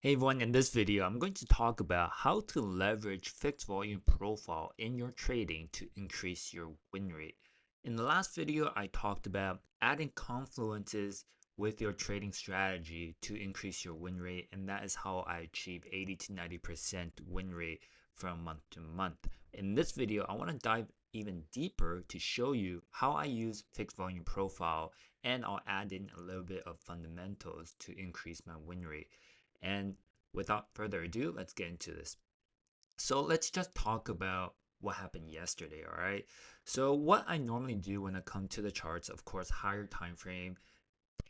Hey everyone, in this video, I'm going to talk about how to leverage fixed volume profile in your trading to increase your win rate. In the last video, I talked about adding confluences with your trading strategy to increase your win rate, and that is how I achieve 80 to 90% win rate from month to month. In this video, I want to dive even deeper to show you how I use fixed volume profile, and I'll add in a little bit of fundamentals to increase my win rate. And without further ado, let's get into this. So let's just talk about what happened yesterday, all right? So what I normally do when I come to the charts, of course, higher time frame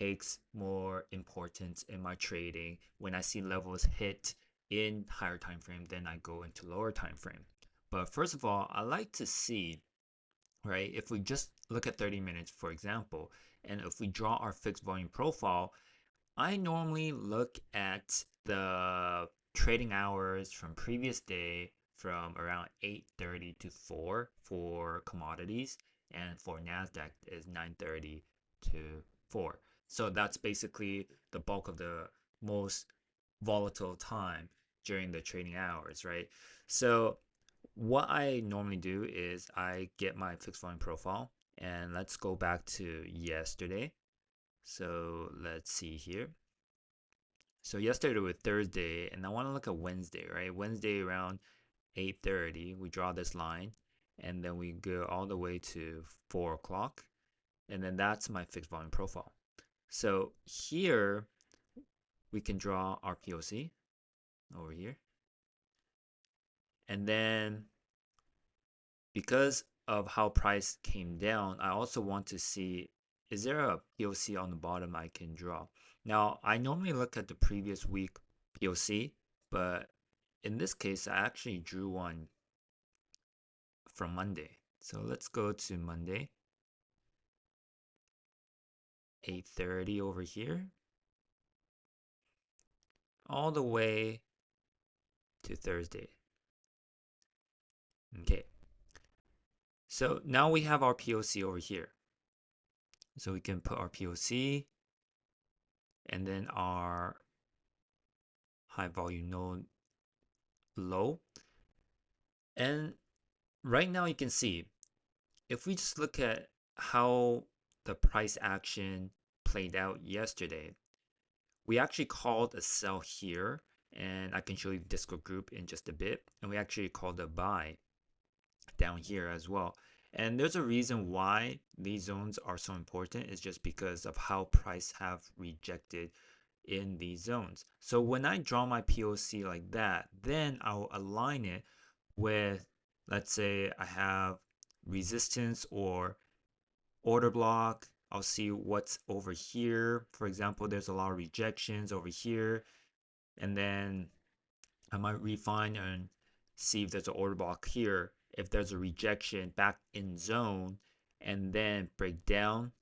takes more importance in my trading. When I see levels hit in higher time frame, then I go into lower time frame. But first of all, I like to see, right, if we just look at 30 minutes, for example, and if we draw our fixed volume profile, I normally look at the trading hours from previous day from around 8:30 to 4 for commodities, and for NASDAQ is 9:30 to 4. So that's basically the bulk of the most volatile time during the trading hours, right? So what I normally do is I get my fixed volume profile, and let's go back to yesterday. So let's see here. So yesterday was Thursday, and I want to look at Wednesday, right? Wednesday around 8:30, we draw this line, and then we go all the way to 4 o'clock, and then that's my fixed volume profile. So here we can draw our POC over here, and then because of how price came down, I also want to see, is there a POC on the bottom I can draw? Now, I normally look at the previous week POC, but in this case, I actually drew one from Monday. So let's go to Monday, 8:30 over here, all the way to Thursday. Okay, so now we have our POC over here. So we can put our POC and then our high volume node low. And right now you can see, if we just look at how the price action played out yesterday, we actually called a sell here, and I can show you the Discord group in just a bit, and we actually called a buy down here as well. And there's a reason why these zones are so important, is just because of how price have rejected in these zones. So when I draw my POC like that, then I'll align it with, let's say I have resistance or order block. I'll see what's over here. For example, there's a lot of rejections over here, and then I might refine and see if there's an order block here. If there's a rejection back in zone, and then break down.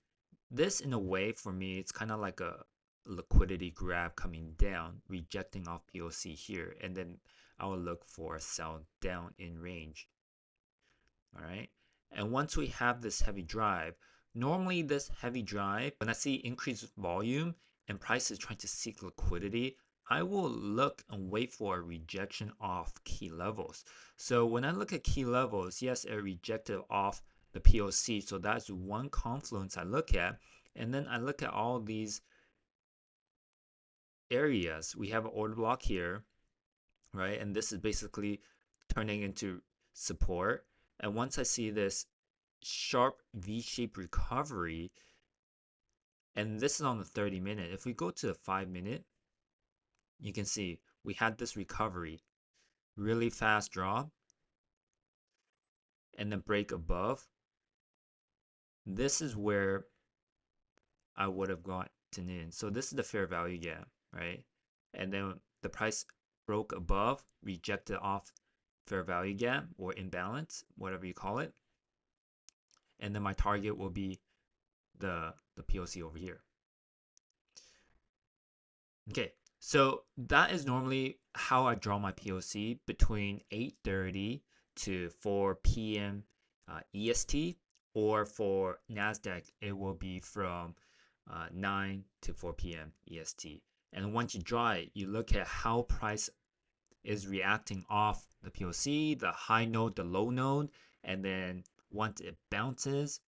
This, in a way, for me, it's kind of like a liquidity grab coming down, rejecting off POC here, and then I will look for a sell down in range. All right. And once we have this heavy drive, normally this heavy drive, when I see increased volume and price is trying to seek liquidity, I will look and wait for a rejection off key levels. So when I look at key levels, yes, it rejected off the POC. So that's one confluence I look at. And then I look at all these areas. We have an order block here, right? And this is basically turning into support. And once I see this sharp V-shaped recovery, and this is on the 30-minute. If we go to the 5-minute, you can see we had this recovery, really fast drop, and then break above. This is where I would have gotten in. So this is the fair value gap, right? And then the price broke above, rejected off fair value gap or imbalance, whatever you call it. And then my target will be the POC over here. Okay, so that is normally how I draw my POC between 8:30 to 4 p.m. EST, or for NASDAQ, it will be from 9 to 4 p.m. EST. And once you draw it, you look at how price is reacting off the POC, the high node, the low node, and then once it bounces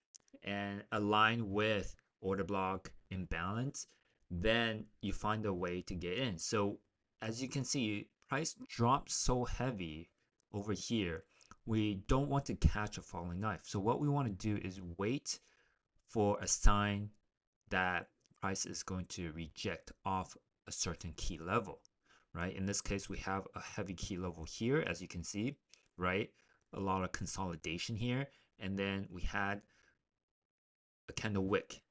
and align with order block imbalance, then you find a way to get in. So as you can see, price drops so heavy over here. We don't want to catch a falling knife. So what we want to do is wait for a sign that price is going to reject off a certain key level, right? In this case, we have a heavy key level here, as you can see, right? A lot of consolidation here. And then we had a candle wick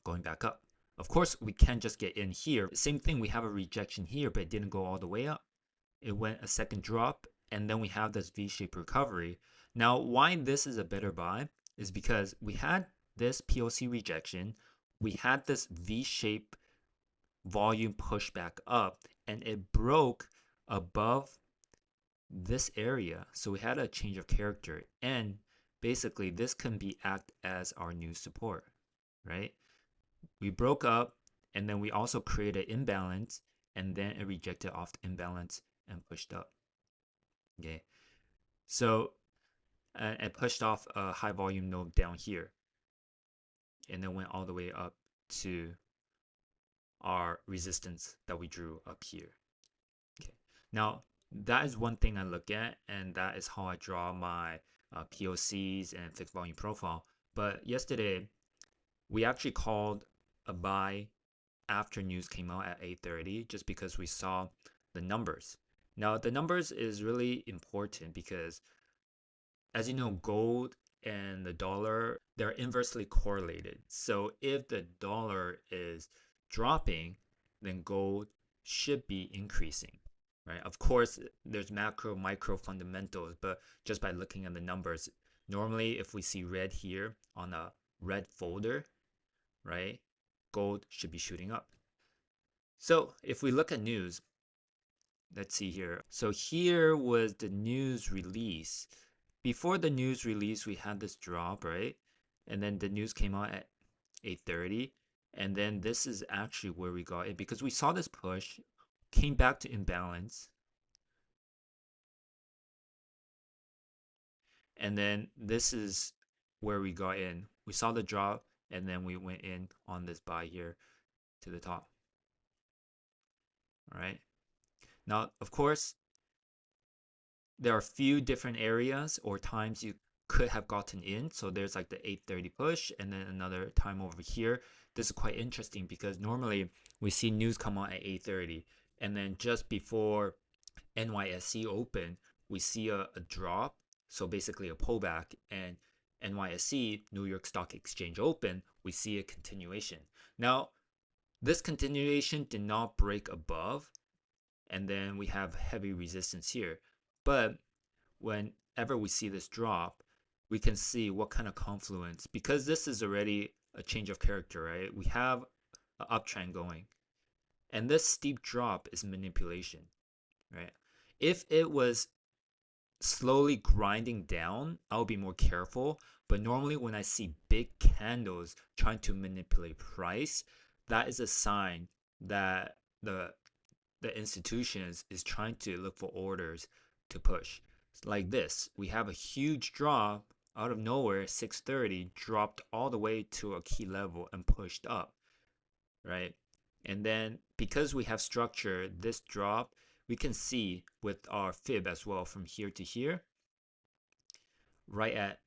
going back up. Of course, we can't just get in here. Same thing, we have a rejection here, but it didn't go all the way up. It went a second drop, and then we have this V-shaped recovery. Now, why this is a better buy is because we had this POC rejection, we had this V-shaped volume push back up, and it broke above this area. So we had a change of character, and basically this can be act as our new support, right? We broke up, and then we also created imbalance, and then it rejected off the imbalance and pushed up. Okay, so it pushed off a high volume node down here, and then went all the way up to our resistance that we drew up here. Okay, now that is one thing I look at, and that is how I draw my POCs and fixed volume profile. But yesterday, we actually called a buy after news came out at 8:30 just because we saw the numbers. Now, the numbers is really important because, as you know, gold and the dollar, they're inversely correlated. So if the dollar is dropping, then gold should be increasing, right? Of course, there's macro, micro fundamentals, but just by looking at the numbers, normally if we see red here on a red folder, right, gold should be shooting up. So if we look at news, let's see here. So here was the news release. Before the news release, we had this drop, right? And then the news came out at 8:30. And then this is actually where we got it because we saw this push, came back to imbalance. And then this is where we got in. We saw the drop, and then we went in on this buy here to the top. All right. Now, of course, there are a few different areas or times you could have gotten in. So there's like the 8:30 push and then another time over here. This is quite interesting because normally we see news come out at 8:30 and then just before NYSE open, we see a drop. So basically a pullback, and NYSE, New York Stock Exchange open, we see a continuation. Now, this continuation did not break above, and then we have heavy resistance here. But whenever we see this drop, we can see what kind of confluence, because this is already a change of character, right? We have an uptrend going, and this steep drop is manipulation, right? If it was slowly grinding down, I'll be more careful. But normally when I see big candles trying to manipulate price, that is a sign that the institution is trying to look for orders to push. Like this, we have a huge drop out of nowhere, 6:30, dropped all the way to a key level and pushed up, right? And then because we have structure, this drop, we can see with our fib as well from here to here, right at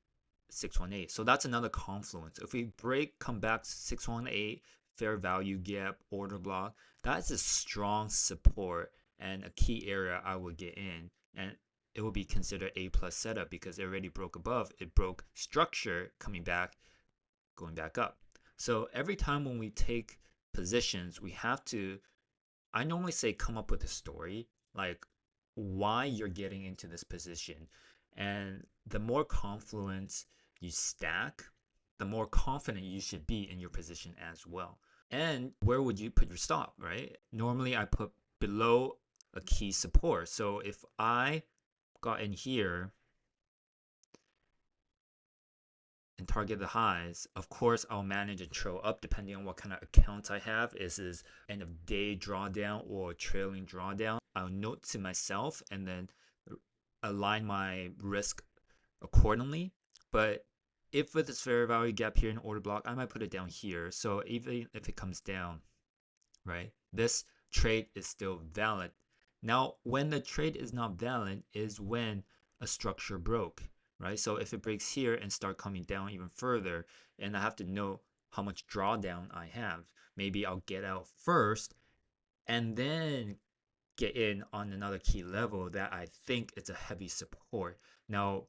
618. So that's another confluence. If we break, come back to 618, fair value gap, order block, that's a strong support and a key area I would get in. And it will be considered A plus setup because it already broke above. It broke structure coming back, going back up. So every time when we take positions, we have to, I normally say, come up with a story, like why you're getting into this position. And the more confluence you stack, the more confident you should be in your position as well. And where would you put your stop, right? Normally I put below a key support. So if I got in here and target the highs. Of course, I'll manage and trail up depending on what kind of accounts I have. Is this end of day drawdown or trailing drawdown? I'll note to myself and then align my risk accordingly. But if with this fair value gap here in order block, I might put it down here. So even if it comes down, right, this trade is still valid. Now, when the trade is not valid is when a structure broke, right? So if it breaks here and start coming down even further, and I have to know how much drawdown I have, maybe I'll get out first and then get in on another key level that I think is a heavy support. Now,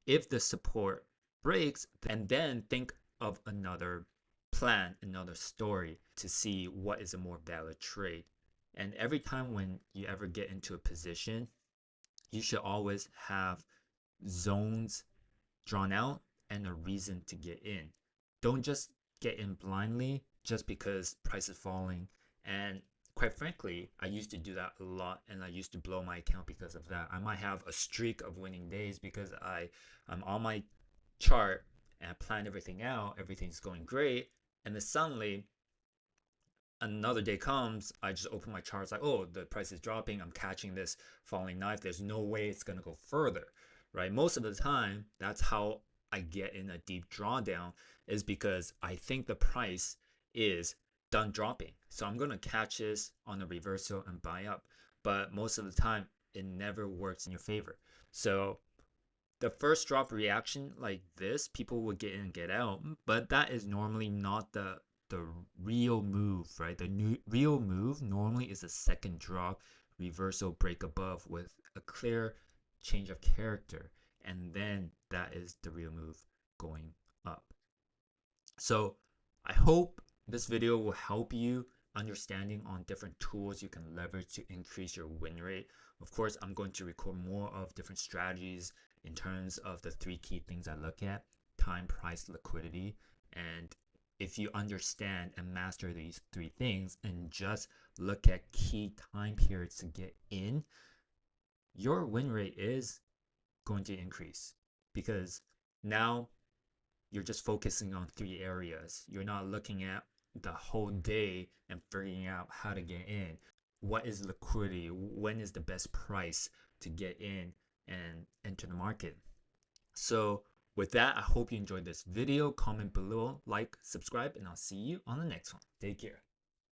if the support breaks, and then think of another plan, another story to see what is a more valid trade. And every time when you ever get into a position, you should always have zones drawn out and a reason to get in. Don't just get in blindly just because price is falling. And quite frankly, I used to do that a lot and I used to blow my account because of that. I might have a streak of winning days because I'm on my chart and I plan everything out, everything's going great, and then suddenly another day comes, I just open my charts like, oh, the price is dropping, I'm catching this falling knife, there's no way it's gonna go further, right? Most of the time, that's how I get in a deep drawdown, is because I think the price is done dropping. So I'm gonna catch this on a reversal and buy up. But most of the time, it never works in your favor. So the first drop reaction like this, people would get in and get out, but that is normally not the real move, right? The real move normally is a second drop, reversal break above with a clear change of character, and then that is the real move going up. So I hope this video will help you understanding on different tools you can leverage to increase your win rate. Of course, I'm going to record more of different strategies in terms of the three key things I look at: time, price, liquidity. And if you understand and master these three things and just look at key time periods to get in, your win rate is going to increase because now you're just focusing on three areas. You're not looking at the whole day and figuring out how to get in. What is liquidity? When is the best price to get in and enter the market? So with that, I hope you enjoyed this video. Comment below, like, subscribe, and I'll see you on the next one. Take care.